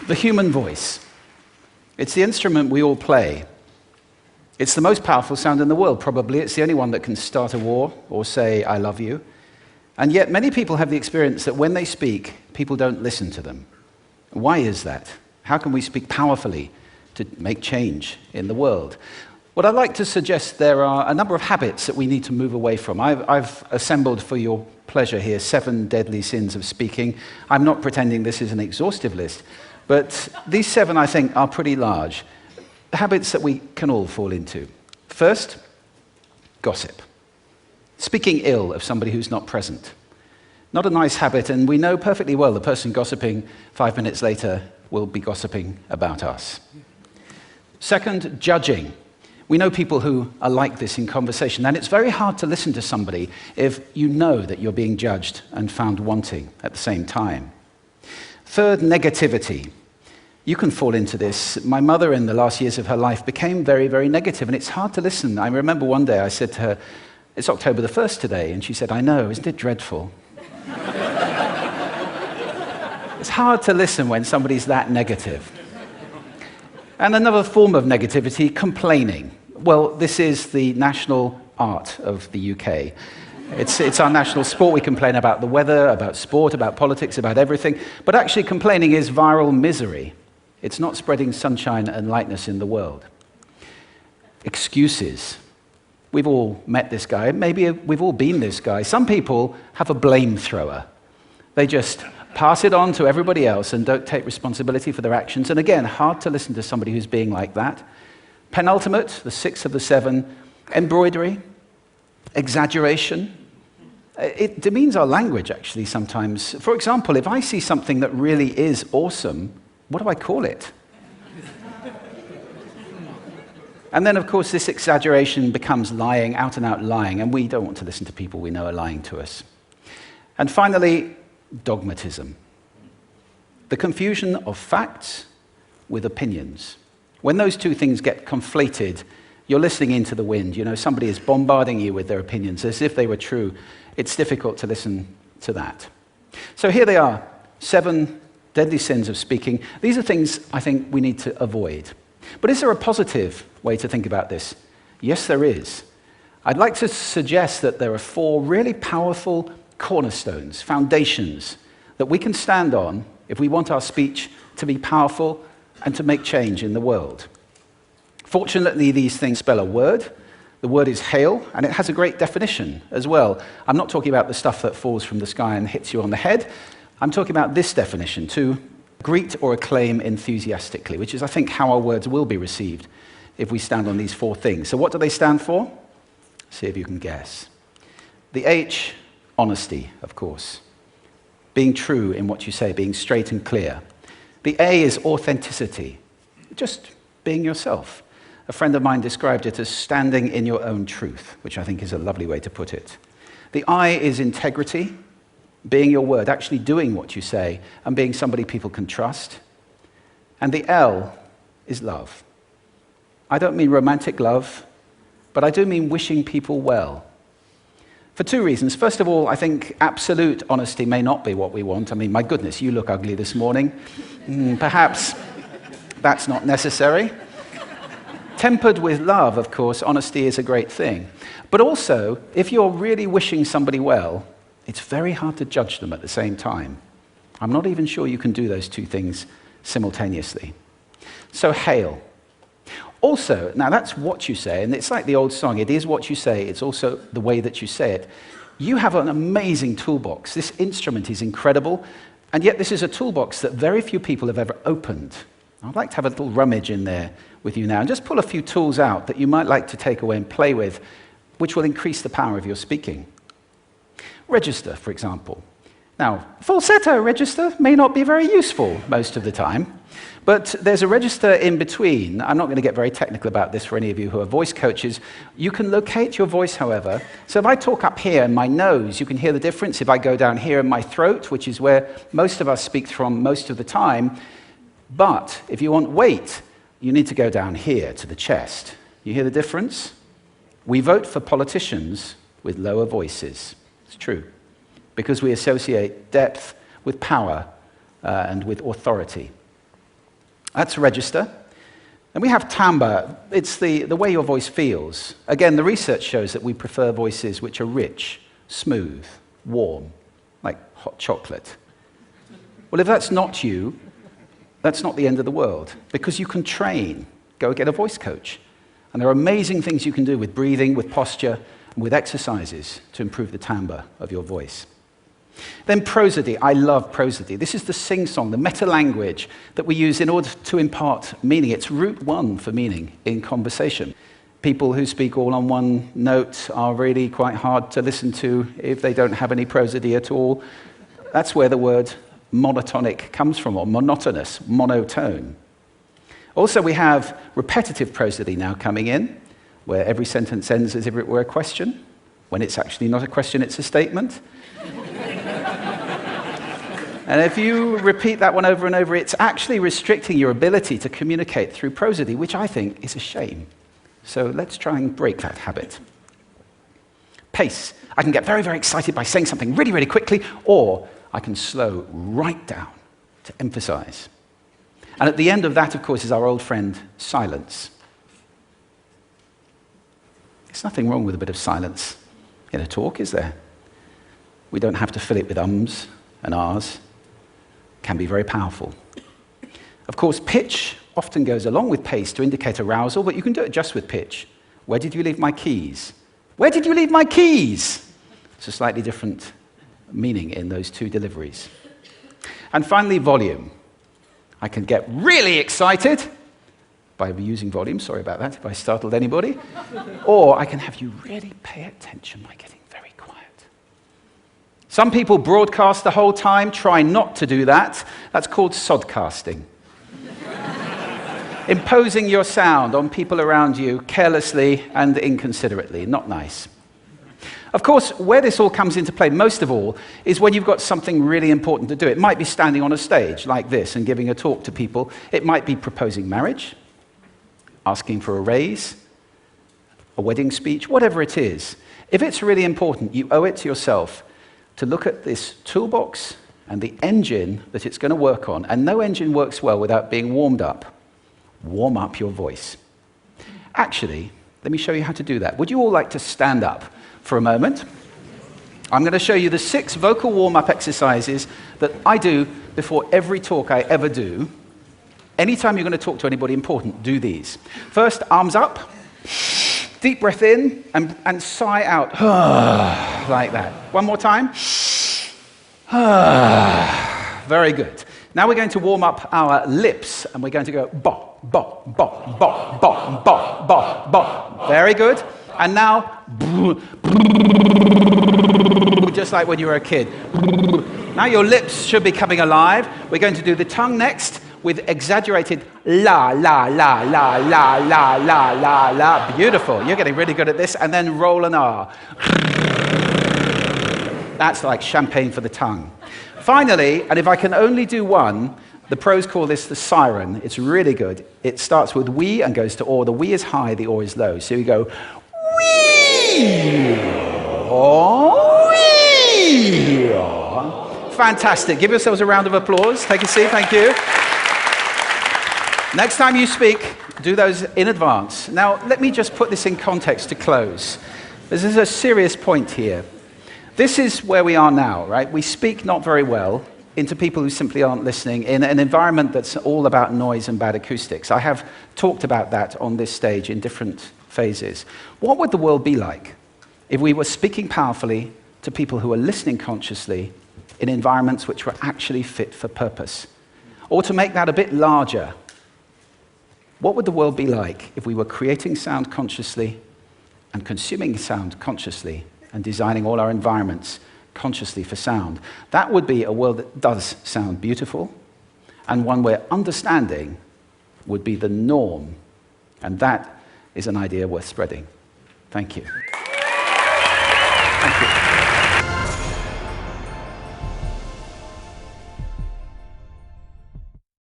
The human voice. It's the instrument we all play. It's the most powerful sound in the world, probably. It's the only one that can start a war or say, I love you. And yet many people have the experience that when they speak, people don't listen to them. Why is that? How can we speak powerfully to make change in the world? What I'd like to suggest, there are a number of habits that we need to move away from. I've assembled for your pleasure here 7 deadly sins of speaking. I'm not pretending this is an exhaustive list, but these 7, I think, are pretty large. Habits that we can all fall into. First, gossip. Speaking ill of somebody who's not present. Not a nice habit, and we know perfectly well the person gossiping 5 minutes later will be gossiping about us. Second, judging. We know people who are like this in conversation, and it's very hard to listen to somebody if you know that you're being judged and found wanting at the same time. Third, negativity. You can fall into this. My mother, in the last years of her life, became very, very negative, and it's hard to listen. I remember one day I said to her, it's October the 1st today, and she said, I know, isn't it dreadful? It's hard to listen when somebody's that negative. And another form of negativity, complaining. Well, this is the national art of the UK. It's our national sport. We complain about the weather, about sport, about politics, about everything. But actually, complaining is viral misery. It's not spreading sunshine and lightness in the world. Excuses. We've all met this guy. Maybe we've all been this guy. Some people have a blame thrower. They just pass it on to everybody else and don't take responsibility for their actions. And again, hard to listen to somebody who's being like that. Penultimate, the 6th of the 7, embroidery, exaggeration. It demeans our language, actually, sometimes. For example, if I see something that really is awesome, what do I call it? And then, of course, this exaggeration becomes lying, out and out lying, and we don't want to listen to people we know are lying to us. And finally, dogmatism. The confusion of facts with opinions. When those two things get conflated, you're listening into the wind. You know, somebody is bombarding you with their opinions as if they were true. It's difficult to listen to that. So here they are, 7 deadly sins of speaking. These are things I think we need to avoid. But is there a positive way to think about this? Yes, there is. I'd like to suggest that there are 4 really powerful cornerstones, foundations, that we can stand on if we want our speech to be powerful and to make change in the world. Fortunately, these things spell a word. The word is hail, and it has a great definition as well. I'm not talking about the stuff that falls from the sky and hits you on the head. I'm talking about this definition, to greet or acclaim enthusiastically, which is, I think, how our words will be received if we stand on these 4 things. So what do they stand for? See if you can guess. The H, honesty, of course. Being true in what you say, being straight and clear. The A is authenticity, just being yourself. A friend of mine described it as standing in your own truth, which I think is a lovely way to put it. The I is integrity, being your word, actually doing what you say, and being somebody people can trust. And the L is love. I don't mean romantic love, but I do mean wishing people well. For 2 reasons. First of all, I think absolute honesty may not be what we want. I mean, my goodness, you look ugly this morning. Perhaps that's not necessary. Tempered with love, of course, honesty is a great thing. But also, if you're really wishing somebody well, it's very hard to judge them at the same time. I'm not even sure you can do those 2 things simultaneously. So hail. Also, now that's what you say, and it's like the old song, it is what you say, it's also the way that you say it. You have an amazing toolbox. This instrument is incredible, and yet this is a toolbox that very few people have ever opened. I'd like to have a little rummage in there with you now, and just pull a few tools out that you might like to take away and play with, which will increase the power of your speaking. Register, for example. Now, falsetto register may not be very useful most of the time, but there's a register in between. I'm not going to get very technical about this for any of you who are voice coaches. You can locate your voice, however. So if I talk up here in my nose, you can hear the difference. If I go down here in my throat, which is where most of us speak from most of the time, but if you want weight, you need to go down here to the chest. You hear the difference? We vote for politicians with lower voices. It's true, because we associate depth with power and with authority. That's register. And we have timbre. It's the way your voice feels. Again, the research shows that we prefer voices which are rich, smooth, warm, like hot chocolate. Well, if that's not you, that's not the end of the world, because you can train. Go get a voice coach. And there are amazing things you can do with breathing, with posture, and with exercises to improve the timbre of your voice. Then prosody. I love prosody. This is the sing-song, the meta-language that we use in order to impart meaning. It's route one for meaning in conversation. People who speak all on one note are really quite hard to listen to if they don't have any prosody at all. That's where the word monotonic comes from, or monotonous, monotone. Also, we have repetitive prosody now coming in, where every sentence ends as if it were a question. When it's actually not a question, it's a statement. And if you repeat that one over and over, it's actually restricting your ability to communicate through prosody, which I think is a shame. So let's try and break that habit. Pace. I can get very, very excited by saying something really, really quickly, or I can slow right down to emphasize. And at the end of that, of course, is our old friend, silence. There's nothing wrong with a bit of silence in a talk, is there? We don't have to fill it with ums and ahs. Can be very powerful. Of course, pitch often goes along with pace to indicate arousal, but you can do it just with pitch. Where did you leave my keys? Where did you leave my keys? It's a slightly different meaning in those two deliveries. And finally, volume. I can get really excited by using volume. Sorry about that if I startled anybody. Or I can have you really pay attention by getting very quiet. Some people broadcast the whole time. Try not to do that. That's called sodcasting. Imposing your sound on people around you carelessly and inconsiderately. Not nice. Of course, where this all comes into play most of all is when you've got something really important to do. It might be standing on a stage like this and giving a talk to people. It might be proposing marriage, asking for a raise, a wedding speech, whatever it is. If it's really important, you owe it to yourself to look at this toolbox and the engine that it's going to work on. And no engine works well without being warmed up. Warm up your voice. Actually, let me show you how to do that. Would you all like to stand up for a moment? I'm going to show you the 6 vocal warm-up exercises that I do before every talk I ever do. Anytime you're going to talk to anybody important, do these. First, arms up. Deep breath in and sigh out. Like that. One more time. Very good. Now we're going to warm up our lips, and we're going to go bop, bop, bop, bop, bop, bop, bop, bop. Very good. And now, just like when you were a kid. Now your lips should be coming alive. We're going to do the tongue next with exaggerated la, la, la, la, la, la, la, la, la. Beautiful. You're getting really good at this. And then roll an R. That's like champagne for the tongue. Finally, and if I can only do one, the pros call this the siren. It's really good. It starts with we and goes to or. The we is high, the or is low. So you go wee, or wee. Fantastic. Give yourselves a round of applause. Take a seat. Thank you. Next time you speak, do those in advance. Now, let me just put this in context to close. This is a serious point here. This is where we are now, right? We speak not very well into people who simply aren't listening in an environment that's all about noise and bad acoustics. I have talked about that on this stage in different phases. What would the world be like if we were speaking powerfully to people who are listening consciously in environments which were actually fit for purpose? Or to make that a bit larger, what would the world be like if we were creating sound consciously and consuming sound consciously and designing all our environments consciously for sound? That would be a world that does sound beautiful, and one where understanding would be the norm. And that is an idea worth spreading. Thank you. Thank you.